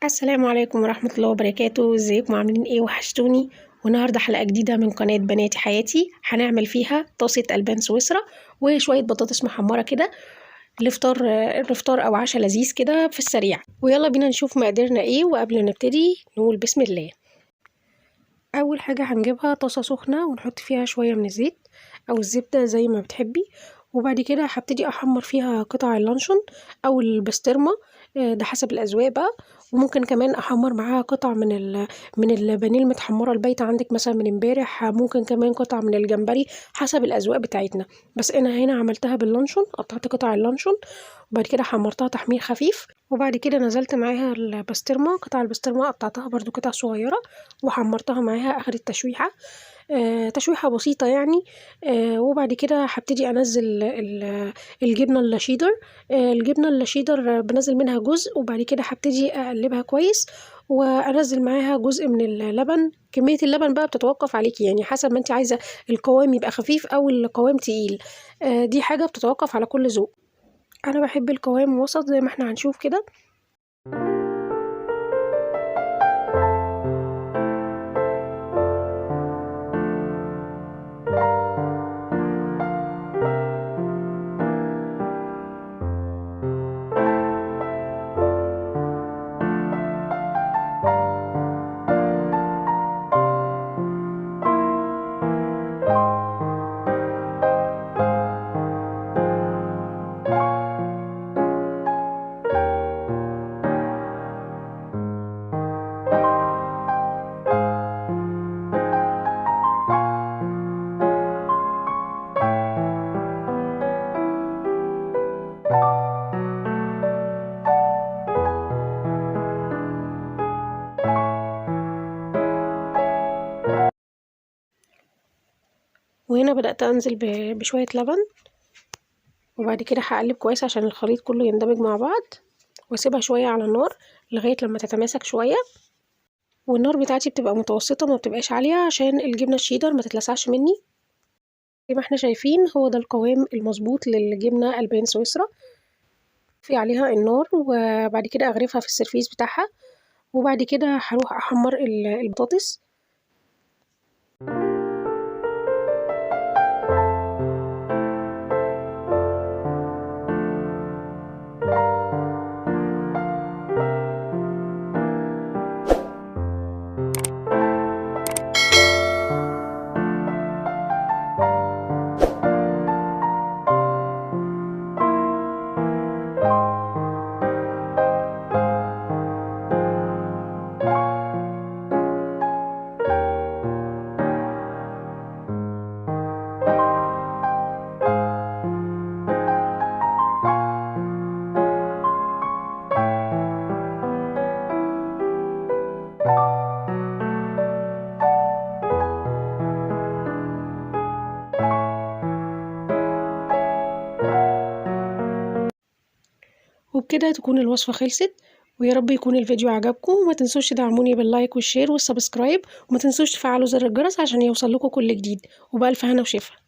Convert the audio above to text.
السلام عليكم ورحمة الله وبركاته. ازيكم عاملين ايه؟ وحشتوني. والنهارده حلقة جديدة من قناة بناتي حياتي، هنعمل فيها طاسة ألبان سويسرا وشوية بطاطس محمرة كده الفطار أو عشاء لذيذ كده في السريع. ويلا بينا نشوف مقاديرنا ايه. وقبل ما نبتدي نقول بسم الله. أول حاجة هنجيبها طاسة سخنة ونحط فيها شوية من الزيت أو الزبدة زي ما بتحبي، وبعد كده هبتدي أحمر فيها قطع اللانشون أو البسطرمة، ده حسب الأذواق بقى. وممكن كمان أحمر معاها قطع من البانيه المتحمرة البايتة عندك مثلا من امبارح، ممكن كمان قطع من الجمبري حسب الأذواق بتاعتنا. بس أنا هنا عملتها باللانشون، قطعت قطع اللانشون وبعد كده حمرتها تحمير خفيف، وبعد كده نزلت معاها البسطرمة، قطع البسطرمة قطعتها برضو قطع صغيرة وحمرتها معاها آخر التشويحة، تشويحة بسيطة يعني. وبعد كده هبتدي أنزل الجبنة اللاشيدر. الجبنة اللاشيدر بنزل منها جزء وبعد كده هبتدي أقلبها كويس، وأنزل معاها جزء من اللبن. كمية اللبن بقى بتتوقف عليكي، يعني حسب ما انت عايزة القوام يبقى خفيف أو القوام تقيل، دي حاجة بتتوقف على كل ذوق. أنا بحب القوام وسط زي ما احنا هنشوف كده. وهنا بدأت أنزل بشوية لبن، وبعد كده هقلب كويس عشان الخليط كله يندمج مع بعض، واسيبها شوية على النار لغاية لما تتماسك شوية. والنار بتاعتي بتبقى متوسطة، ما بتبقاش عالية عشان الجبنة الشيدر ما تتلسعش مني. زي ما احنا شايفين هو ده القوام المظبوط للجبنة ألبان سويسرا. في عليها النار وبعد كده أغرفها في السرفيس بتاعها، وبعد كده هروح أحمر البطاطس. وبكده تكون الوصفة خلصت. ويا رب يكون الفيديو عجبكم، وما تنسوش تدعموني باللايك والشير والسبسكرايب، وما تنسوش تفعلوا زر الجرس عشان يوصل لكم كل جديد. وبألف هنا وشفا.